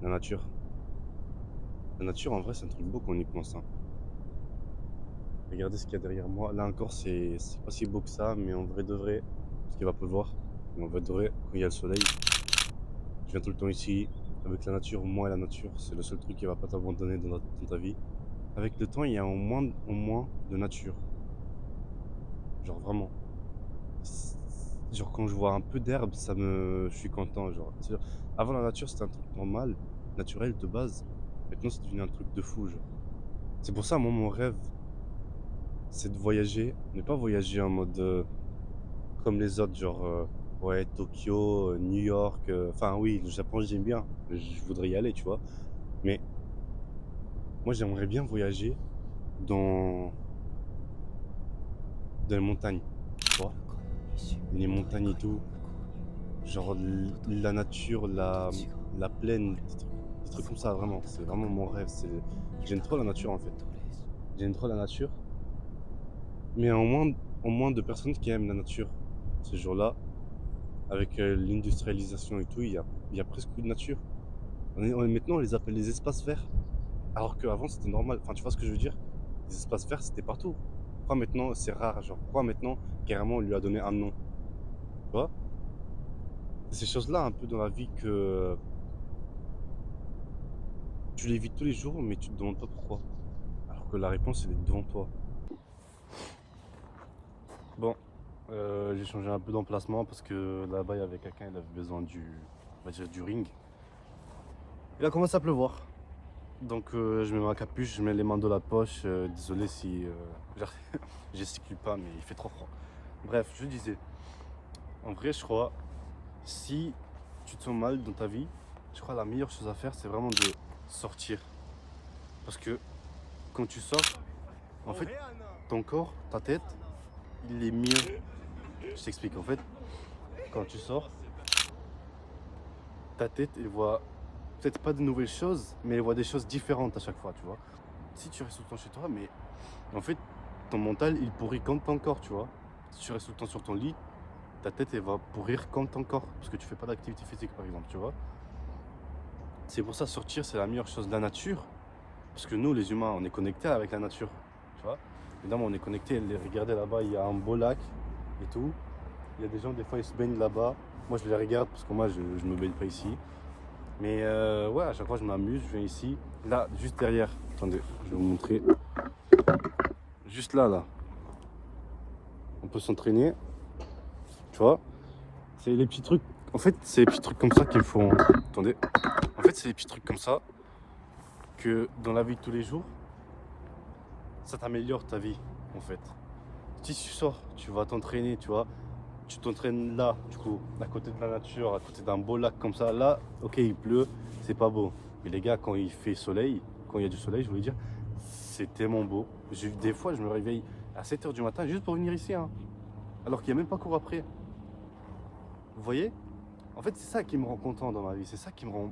La nature. La nature, en vrai, c'est un truc beau quand on y pense, hein. Regardez ce qu'il y a derrière moi. Là encore, c'est pas si beau que ça, mais en vrai de vrai, parce qu'il va pleuvoir. Mais en vrai de vrai, quand il y a le soleil, je viens tout le temps ici. Avec la nature, moi et la nature, c'est le seul truc qui va pas t'abandonner dans ta vie. Avec le temps, il y a au moins de nature. Genre vraiment. Genre quand je vois un peu d'herbe, je suis content. Genre, c'est-à-dire, avant la nature, c'était un truc normal, naturel de base. Maintenant, c'est devenu un truc de fou, genre. C'est pour ça, moi, mon rêve, c'est de voyager, mais pas voyager en mode comme les autres, genre, ouais, Tokyo, New York. Enfin, oui, le Japon, j'aime bien. Je voudrais y aller, tu vois. Mais moi, j'aimerais bien voyager dans, dans les montagnes, tu vois. Les montagnes et tout. Genre, la nature, la plaine, des trucs comme ça, vraiment. C'est vraiment mon rêve. J'aime trop la nature, en fait. J'aime trop la nature. Mais en moins de personnes qui aiment la nature. Ces jours-là, avec l'industrialisation et tout, il y a presque plus de nature. Maintenant, on les appelle les espaces verts. Alors qu'avant, c'était normal. Enfin, tu vois ce que je veux dire? Les espaces verts, c'était partout. Pourquoi maintenant, c'est rare? Genre, pourquoi maintenant, carrément, on lui a donné un nom? Tu vois? C'est ces choses-là, un peu dans la vie que tu les vis tous les jours, mais tu te demandes pas pourquoi. Alors que la réponse, elle est devant toi. Bon, j'ai changé un peu d'emplacement parce que là-bas, il y avait quelqu'un, il avait besoin on va dire, du ring. Il a commencé à pleuvoir. Donc je mets ma capuche, je mets les mains dans la poche. Désolé si j'esticule pas, mais il fait trop froid. Bref, je disais, en vrai, je crois, si tu te sens mal dans ta vie, je crois la meilleure chose à faire, c'est vraiment de sortir. Parce que quand tu sors, en fait, ton corps, ta tête, il est mieux. Je t'explique, en fait, quand tu sors, ta tête, elle voit peut-être pas de nouvelles choses, mais elle voit des choses différentes à chaque fois, tu vois. Si tu restes tout le temps chez toi, mais en fait, ton mental, il pourrit comme ton corps, tu vois. Si tu restes tout le temps sur ton lit, ta tête, elle va pourrir comme ton corps, parce que tu fais pas d'activité physique, par exemple, tu vois. C'est pour ça, sortir, c'est la meilleure chose de la nature, parce que nous, les humains, on est connectés avec la nature, tu vois. Évidemment, on est connectés, regardez là-bas, il y a un beau lac et tout. Il y a des gens, des fois, ils se baignent là-bas. Moi, je les regarde, parce que moi, je me baigne pas ici. Mais ouais, à chaque fois, je m'amuse, je viens ici. Là, juste derrière, attendez, je vais vous montrer. Juste là, là. On peut s'entraîner, tu vois. C'est les petits trucs. En fait, c'est les petits trucs comme ça qu'il faut. Attendez. En fait, c'est les petits trucs comme ça que dans la vie de tous les jours, ça t'améliore ta vie, en fait. Si tu sors, tu vas t'entraîner, tu vois. Tu t'entraînes là, du coup, à côté de la nature, à côté d'un beau lac comme ça. Là, ok, il pleut, c'est pas beau. Mais les gars, quand il fait soleil, quand il y a du soleil, je voulais dire, c'est tellement beau. Des fois, je me réveille à 7h du matin juste pour venir ici, hein, alors qu'il n'y a même pas cours après. Vous voyez? En fait, c'est ça qui me rend content dans ma vie. C'est ça qui me rend.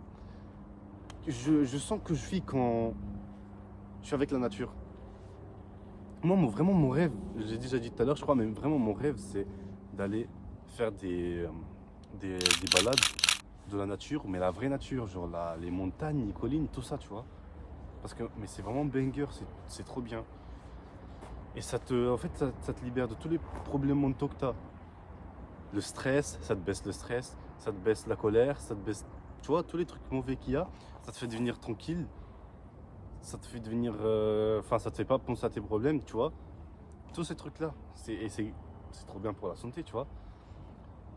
Je sens que je vis quand je suis avec la nature. Moi, vraiment, mon rêve, j'ai déjà dit tout à l'heure, je crois, mais vraiment, mon rêve, c'est d'aller faire des balades de la nature, mais la vraie nature, genre les montagnes, les collines, tout ça, tu vois. Mais c'est vraiment banger, c'est trop bien. Et en fait, ça te libère de tous les problèmes mentaux que tu as. Le stress, ça te baisse le stress, ça te baisse la colère, ça te baisse, tu vois, tous les trucs mauvais qu'il y a, ça te fait devenir tranquille, ça te fait devenir, enfin, ça te fait pas penser à tes problèmes, tu vois. Tous ces trucs-là, c'est trop bien pour la santé, tu vois.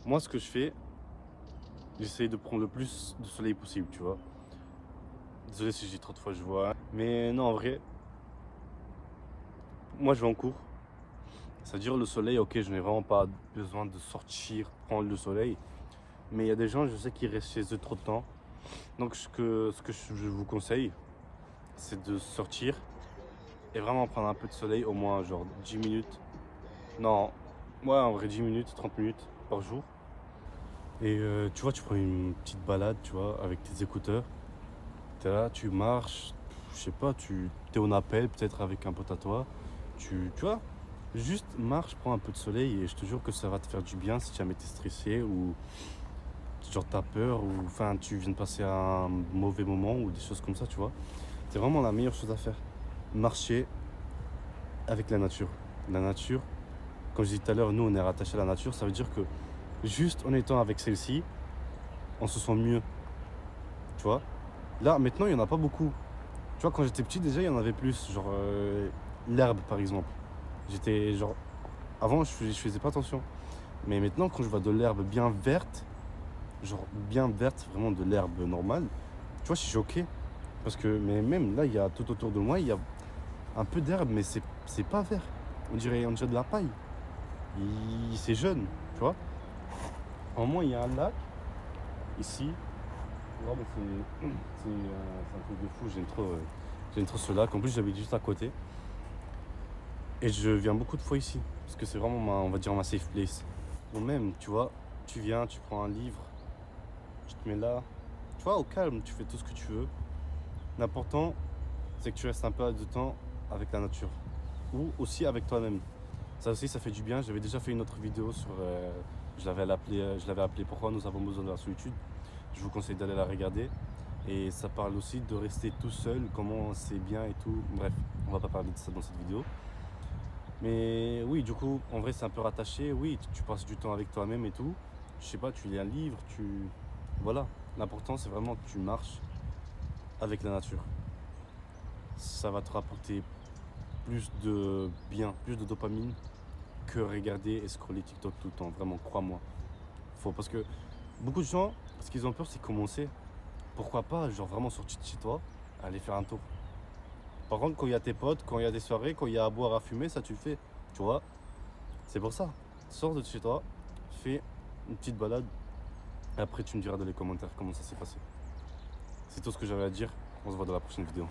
Moi, ce que je fais, j'essaye de prendre le plus de soleil possible, tu vois. Désolé si je dis trop de fois je vois, hein. Mais non, en vrai, moi je vais en cours. C'est-à-dire le soleil, ok, je n'ai vraiment pas besoin de sortir, prendre le soleil. Mais il y a des gens, je sais, qui restent chez eux trop de temps. Donc ce que je vous conseille, c'est de sortir et vraiment prendre un peu de soleil, au moins genre 10 minutes. Non, ouais, en vrai 10 minutes, 30 minutes par jour. Et tu vois, tu prends une petite balade, tu vois, avec tes écouteurs. T'es là, tu marches, je sais pas, tu es en appel peut-être avec un pote à toi. Tu vois, juste marche, prends un peu de soleil et je te jure que ça va te faire du bien si jamais t'es stressé ou genre t'as peur ou enfin tu viens de passer un mauvais moment ou des choses comme ça, tu vois. C'est vraiment la meilleure chose à faire. Marcher avec la nature. La nature, comme je disais tout à l'heure, nous on est rattaché à la nature, ça veut dire que juste en étant avec celle-ci, on se sent mieux, tu vois. Là maintenant il n'y en a pas beaucoup. Tu vois, quand j'étais petit déjà il y en avait plus, genre l'herbe par exemple. J'étais genre, avant je faisais pas attention. Mais maintenant quand je vois de l'herbe bien verte, genre bien verte, vraiment de l'herbe normale, tu vois, je suis choqué. Parce que, mais même là, il y a tout autour de moi, il y a un peu d'herbe, mais c'est pas vert. On dirait de la paille. C'est jeune, tu vois. En moins, il y a un lac, ici. Vraiment, c'est un truc de fou, j'aime trop ce lac. En plus, j'habite juste à côté. Et je viens beaucoup de fois ici. Parce que c'est vraiment, on va dire, ma safe place. Ou même, tu vois, tu viens, tu prends un livre, tu te mets là. Tu vois, au calme, tu fais tout ce que tu veux. L'important, c'est que tu restes un peu de temps avec la nature. Ou aussi avec toi-même. Ça aussi, ça fait du bien. J'avais déjà fait une autre vidéo sur. Je l'avais appelé Pourquoi nous avons besoin de la solitude. Je vous conseille d'aller la regarder. Et ça parle aussi de rester tout seul, comment c'est bien et tout. Bref, on va pas parler de ça dans cette vidéo. Mais oui, du coup, en vrai, c'est un peu rattaché. Oui, tu passes du temps avec toi-même et tout. Je sais pas, tu lis un livre, Voilà. L'important, c'est vraiment que tu marches avec la nature. Ça va te rapporter plus de bien, plus de dopamine que regarder et scroller TikTok tout le temps. Vraiment, crois-moi. Parce que beaucoup de gens, ce qu'ils ont peur, c'est commencer. Pourquoi pas, genre vraiment sortir de chez toi, aller faire un tour. Par contre, quand il y a tes potes, quand il y a des soirées, quand il y a à boire, à fumer, ça tu le fais. Tu vois, c'est pour ça. Sors de chez toi, fais une petite balade. Et après, tu me diras dans les commentaires comment ça s'est passé. C'est tout ce que j'avais à dire. On se voit dans la prochaine vidéo.